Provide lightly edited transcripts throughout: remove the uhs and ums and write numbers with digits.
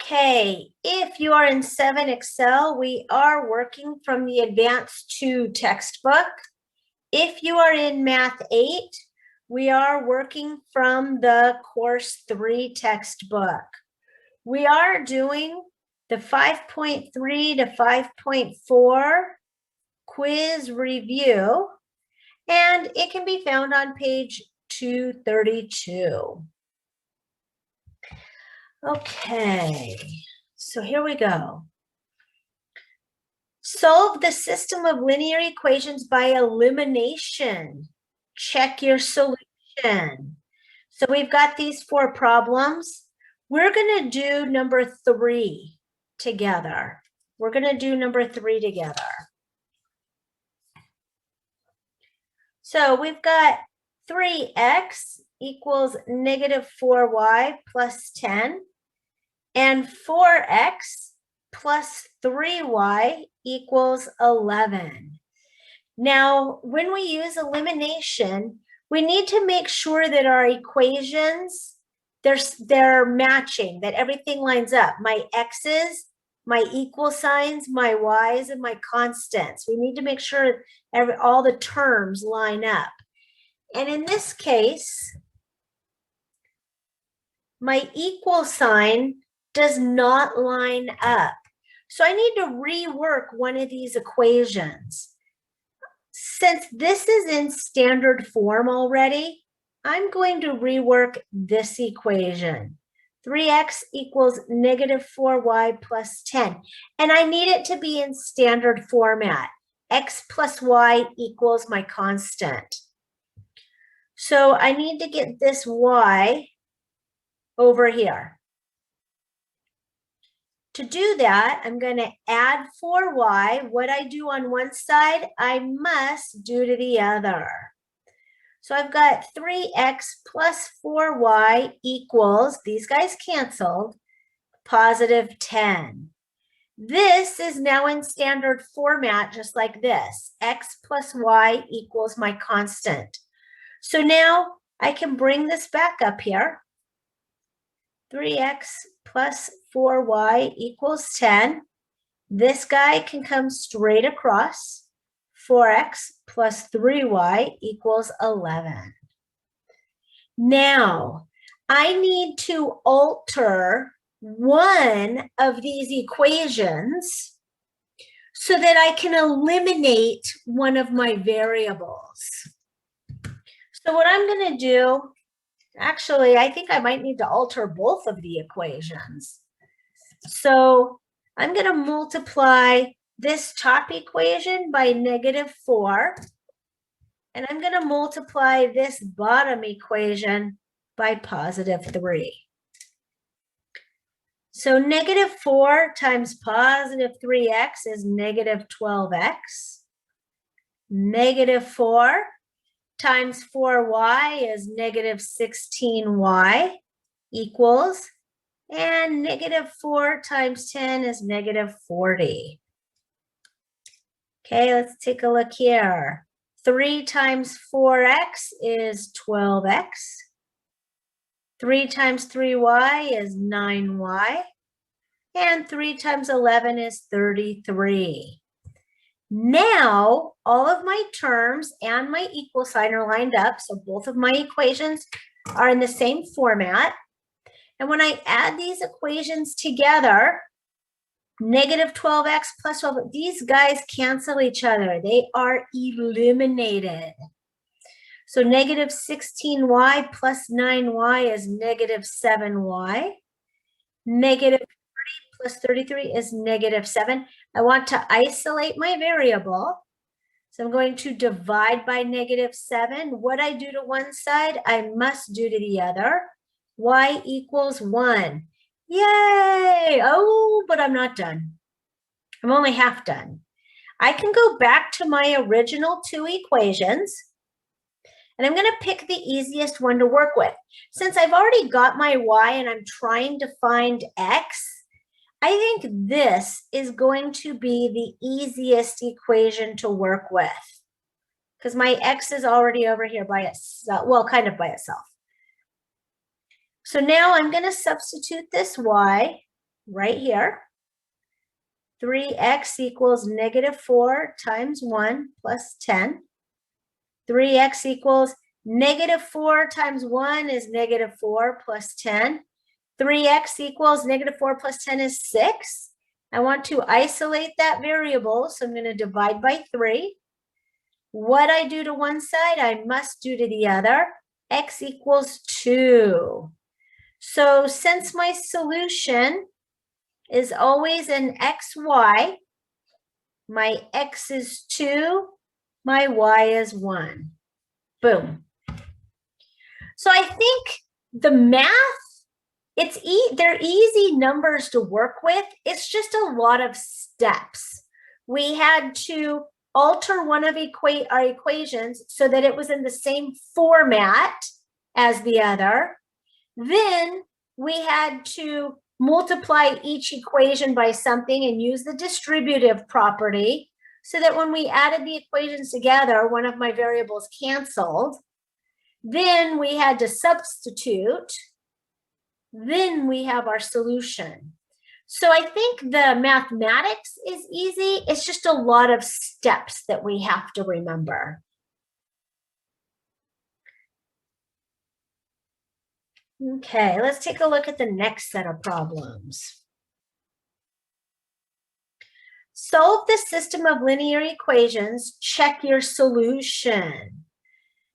Okay, if you are in 7 Excel, we are working from the Advanced 2 textbook. If you are in Math 8, we are working from the Course 3 textbook. We are doing the 5.3 to 5.4 quiz review, and it can be found on page 232. Okay, so here we go. Solve the system of linear equations by elimination. Check your solution. So we've got these 4 problems. We're going to do number 3 together. We're going to do number 3 together. So we've got 3x equals negative 4y plus 10. And 4x plus 3y equals 11. Now, when we use elimination, we need to make sure that our equations, they're matching, that everything lines up. My x's, my equal signs, my y's, and my constants. We need to make sure all the terms line up. And in this case, my equal sign does not line up. So I need to rework one of these equations. Since this is in standard form already, I'm going to rework this equation. 3x equals negative 4y plus 10. And I need it to be in standard format. X plus y equals my constant. So I need to get this y over here. To do that, I'm going to add 4y. What I do on one side, I must do to the other. So I've got 3x plus 4y equals, these guys canceled, positive 10. This is now in standard format, just like this. X plus y equals my constant. So now I can bring this back up here. 3x plus 4y equals 10. This guy can come straight across. 4x plus 3y equals 11. Now, I need to alter one of these equations so that I can eliminate one of my variables. So what I'm going to do, actually, I think I might need to alter both of the equations. So I'm going to multiply this top equation by negative 4, and I'm going to multiply this bottom equation by positive 3. So negative 4 times positive 3x is negative 12x. Negative 4 times 4y is negative 16y equals, and negative 4 times 10 is negative 40. Okay, let's take a look here. 3 times 4x is 12x. 3 times 3y is 9y. And 3 times 11 is 33. Now, all of my terms and my equal sign are lined up, so both of my equations are in the same format. And when I add these equations together, negative 12x plus 12, these guys cancel each other. They are eliminated. So negative 16y plus 9y is negative 7y. Negative 30 plus 33 is negative 7. I want to isolate my variable. So I'm going to divide by negative 7. What I do to one side, I must do to the other. Y equals 1. Yay! Oh, but I'm not done. I'm only half done. I can go back to my original 2 equations, and I'm going to pick the easiest one to work with. Since I've already got my y and I'm trying to find x, I think this is going to be the easiest equation to work with, because my x is already over here by itself, well, kind of by itself. So now I'm going to substitute this y right here. 3x equals negative 4 times 1 plus 10. 3x equals negative 4 times 1 is negative 4 plus 10. 3x equals negative 4 plus 10 is 6. I want to isolate that variable, so I'm going to divide by 3. What I do to one side, I must do to the other. X equals 2. So since my solution is always an xy, my x is 2, my y is 1. Boom. So I think the math, they're easy numbers to work with. It's just a lot of steps. We had to alter one of our equations so that it was in the same format as the other. Then we had to multiply each equation by something and use the distributive property so that when we added the equations together, one of my variables canceled. Then we had to substitute. Then we have our solution. So I think the mathematics is easy. It's just a lot of steps that we have to remember. Okay, let's take a look at the next set of problems. Solve the system of linear equations. Check your solution.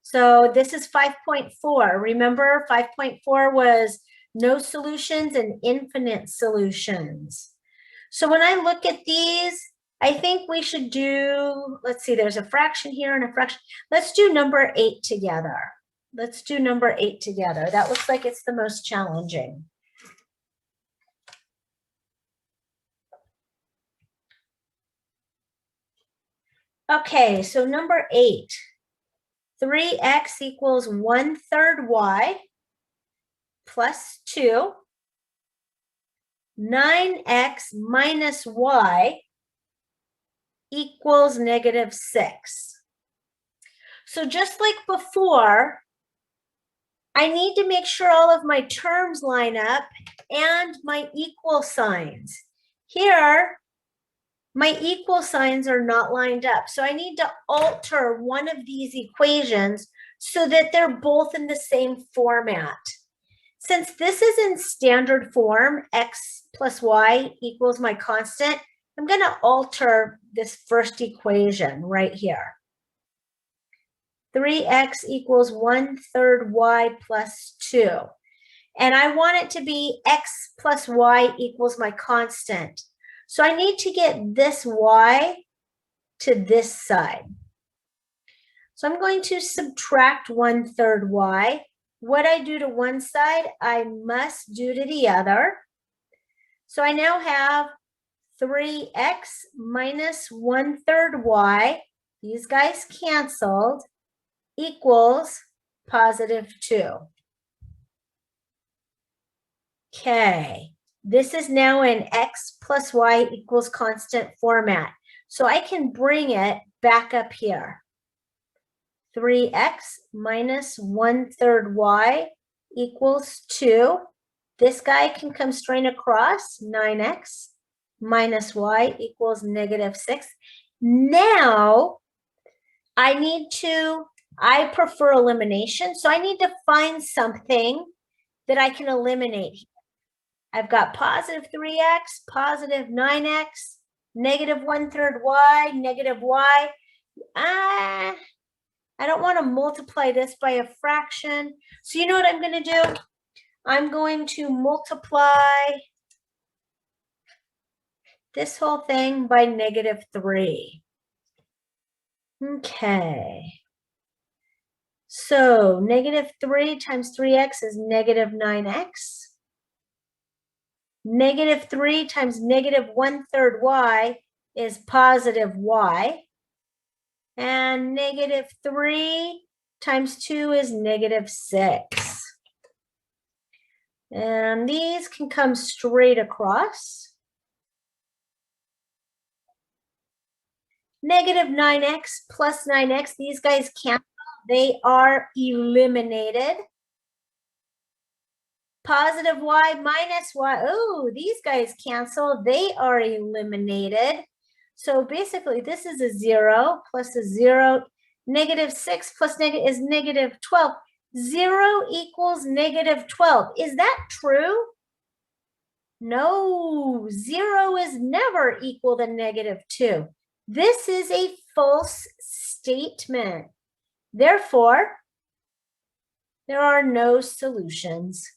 So this is 5.4. Remember, 5.4 was no solutions and infinite solutions. So when I look at these, I think we should do, let's see, there's a fraction here and a fraction. Let's do number 8 together. Let's do number 8 together. That looks like it's the most challenging. Okay, so number 8. 3x equals 1/3 y plus 2. 9x minus y equals negative 6. So just like before, I need to make sure all of my terms line up and my equal signs. Here, my equal signs are not lined up. So I need to alter one of these equations so that they're both in the same format. Since this is in standard form, x plus y equals my constant, I'm going to alter this first equation right here. 3x equals 1/3 y plus 2. And I want it to be x plus y equals my constant. So I need to get this y to this side. So I'm going to subtract 1/3 y. What I do to one side, I must do to the other. So I now have 3x minus 1/3 y, these guys canceled, equals positive 2. Okay, this is now in x plus y equals constant format. So I can bring it back up here. 3x minus 1/3 y equals 2. This guy can come straight across. 9x minus y equals negative 6. Now, I prefer elimination, so I need to find something that I can eliminate. I've got positive 3x, positive 9x, negative 1/3 y, negative y. I don't want to multiply this by a fraction. So you know what I'm going to do? I'm going to multiply this whole thing by negative 3. Okay. So negative 3 times 3x is negative 9x. Negative 3 times negative 1/3 y is positive y. And negative 3 times 2 is negative 6. And these can come straight across. Negative 9x plus 9x, these guys cancel. They are eliminated. Positive y minus y. Oh, these guys cancel. They are eliminated. So basically, this is a 0 plus a 0. Negative 6 plus negative is negative 12. 0 equals negative 12. Is that true? No, 0 is never equal to negative 2. This is a false statement. Therefore, there are no solutions.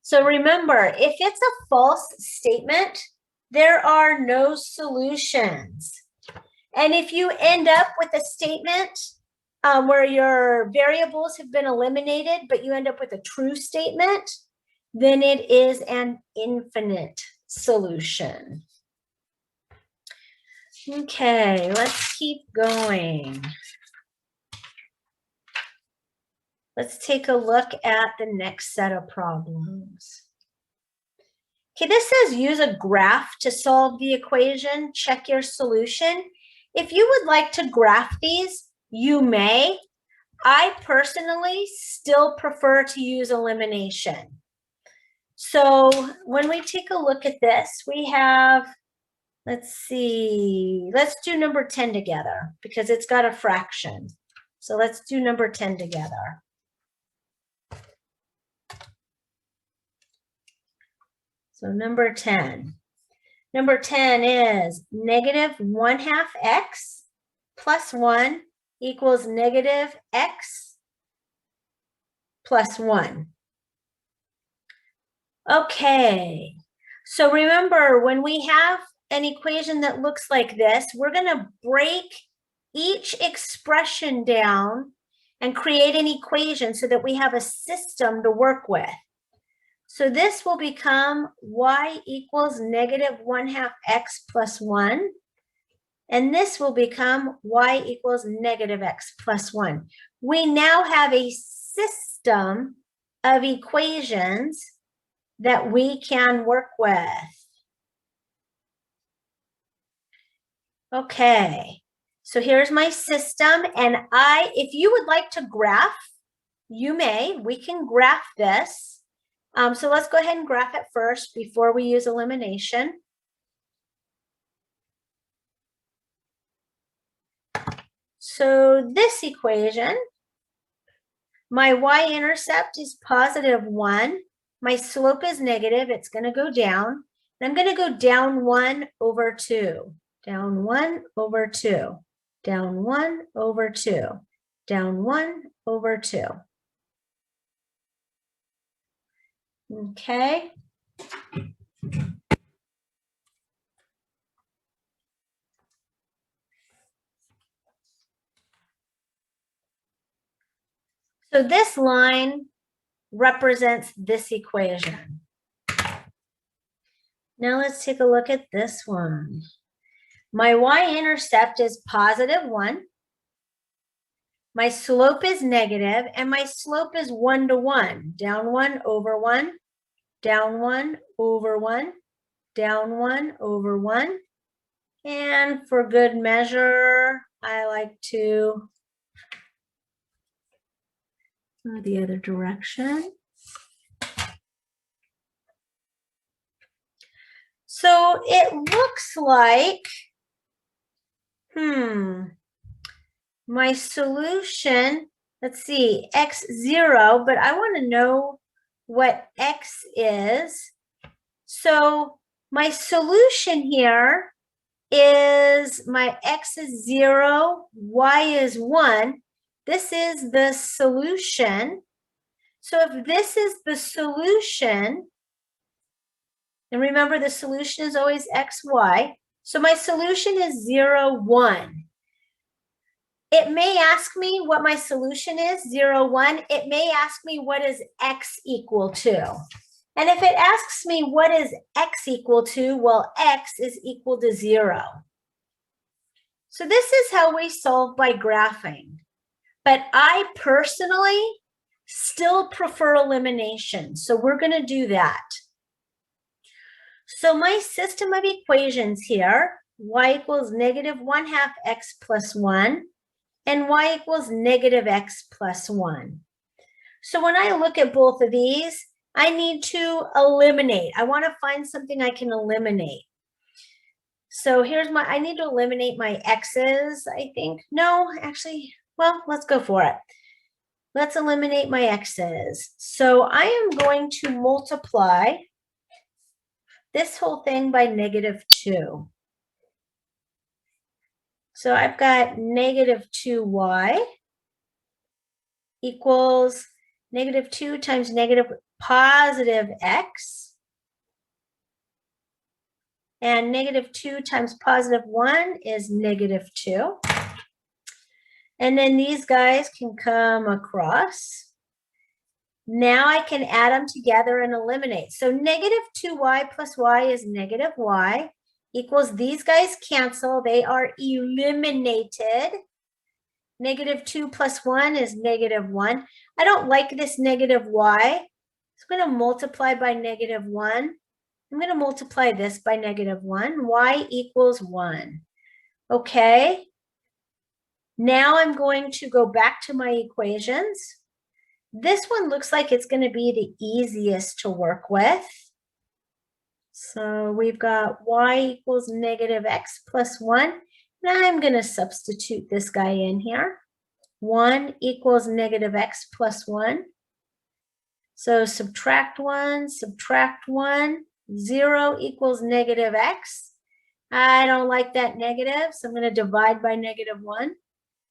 So remember, if it's a false statement, there are no solutions. And if you end up with a statement where your variables have been eliminated, but you end up with a true statement, then it is an infinite solution. Okay, let's keep going. Let's take a look at the next set of problems. Okay, this says use a graph to solve the equation. Check your solution. If you would like to graph these, you may. I personally still prefer to use elimination. So when we take a look at this, we have, let's see, let's do number 10 together because it's got a fraction. So let's do number 10 together. So number 10. Number 10 is negative 1/2 x plus 1 equals negative x plus 1. Okay, so remember when we have an equation that looks like this, we're going to break each expression down and create an equation so that we have a system to work with. So this will become y equals negative 1/2 x plus 1. And this will become y equals negative x plus 1. We now have a system of equations that we can work with. Okay, so here's my system. And if you would like to graph, you may. We can graph this. So let's go ahead and graph it first before we use elimination. So this equation, my y-intercept is positive 1. My slope is negative. It's going to go down. And I'm going to go down 1 over 2. Down 1 over 2. Down 1 over 2. Down 1 over 2. Okay. So this line represents this equation. Now let's take a look at this one. My y-intercept is positive 1. My slope is negative, and my slope is 1 to 1. Down 1 over 1, down 1 over 1, down 1 over 1. And for good measure, I like to go the other direction. So it looks like, my solution, let's see, x0, but I want to know what x is. So my solution here is my x is 0, y is 1. This is the solution. So if this is the solution, and remember the solution is always x, y. So my solution is 0, 1. It may ask me what my solution is, 0, 1. It may ask me what is x equal to. And if it asks me what is x equal to, well, x is equal to 0. So this is how we solve by graphing. But I personally still prefer elimination. So we're going to do that. So my system of equations here, y equals negative 1/2 x plus 1. and y equals negative x plus 1. So when I look at both of these, I need to eliminate. I want to find something I can eliminate. So here's I need to eliminate my x's, I think. No, actually, well, let's go for it. Let's eliminate my x's. So I am going to multiply this whole thing by negative 2. So I've got negative 2y equals negative 2 times negative positive x. And negative 2 times positive 1 is negative 2. And then these guys can come across. Now I can add them together and eliminate. So negative 2y plus y is negative y equals these guys cancel. They are eliminated. Negative 2 plus 1 is negative 1. I don't like this negative y. It's going to multiply by negative 1. I'm going to multiply this by negative 1. Y equals 1. Okay. Now I'm going to go back to my equations. This one looks like it's going to be the easiest to work with. So we've got y equals negative x plus 1. And I'm going to substitute this guy in here. 1 equals negative x plus 1. So subtract 1, subtract 1. 0 equals negative x. I don't like that negative, so I'm going to divide by negative 1.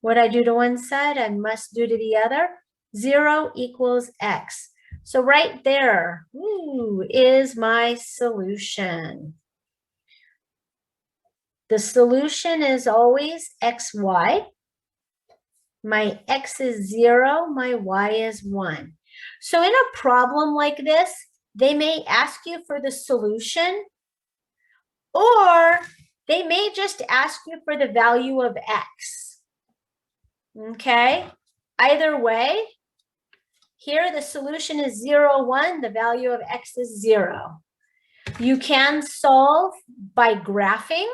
What I do to one side, I must do to the other. 0 equals x. So right there, is my solution. The solution is always xy. My x is 0, my y is 1. So in a problem like this, they may ask you for the solution, or they may just ask you for the value of x. Okay? Either way, here the solution is 0, 1. The value of x is 0. You can solve by graphing,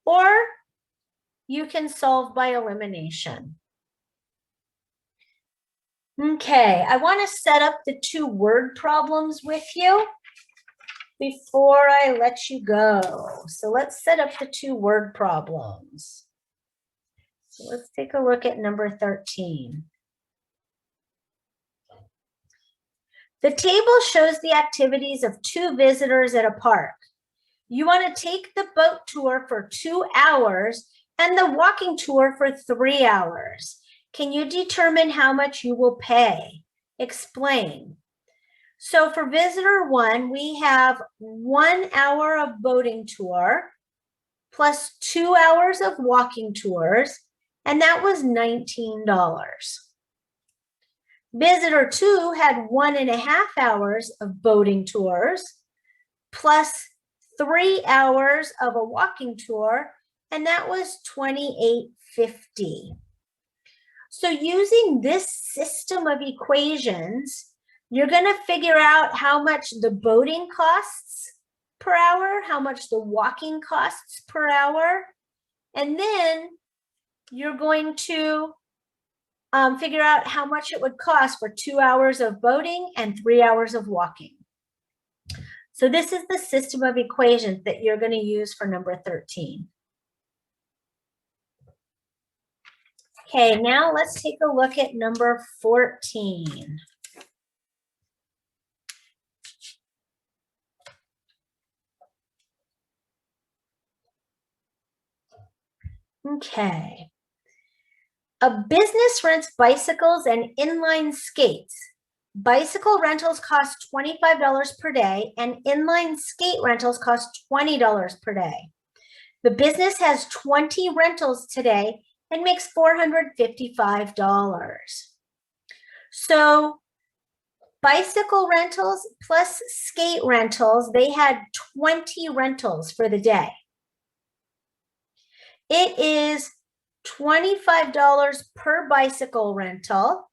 or you can solve by elimination. Okay, I want to set up the 2 word problems with you before I let you go. So let's set up the 2 word problems. So let's take a look at number 13. The table shows the activities of 2 visitors at a park. You want to take the boat tour for 2 hours and the walking tour for 3 hours. Can you determine how much you will pay? Explain. So for visitor 1, we have 1 hour of boating tour plus 2 hours of walking tours, and that was $19. Visitor 2 had 1.5 hours of boating tours plus 3 hours of a walking tour, and that was $28.50. So using this system of equations, you're going to figure out how much the boating costs per hour, how much the walking costs per hour, and then you're going to figure out how much it would cost for 2 hours of boating and 3 hours of walking. So this is the system of equations that you're going to use for number 13. Okay, now let's take a look at number 14. Okay. A business rents bicycles and inline skates. Bicycle rentals cost $25 per day and inline skate rentals cost $20 per day. The business has 20 rentals today and makes $455. So bicycle rentals plus skate rentals, they had 20 rentals for the day. It is $25 per bicycle rental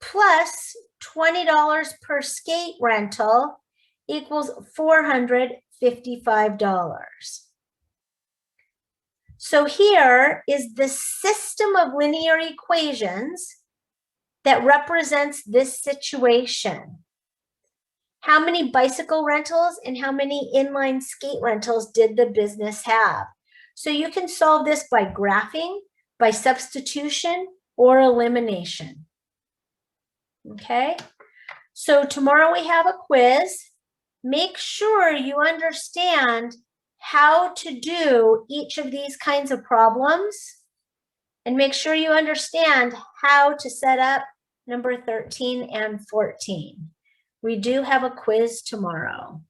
plus $20 per skate rental equals $455. So here is the system of linear equations that represents this situation. How many bicycle rentals and how many inline skate rentals did the business have? So you can solve this by graphing, by substitution, or elimination. Okay, so tomorrow we have a quiz. Make sure you understand how to do each of these kinds of problems, and make sure you understand how to set up number 13 and 14. We do have a quiz tomorrow.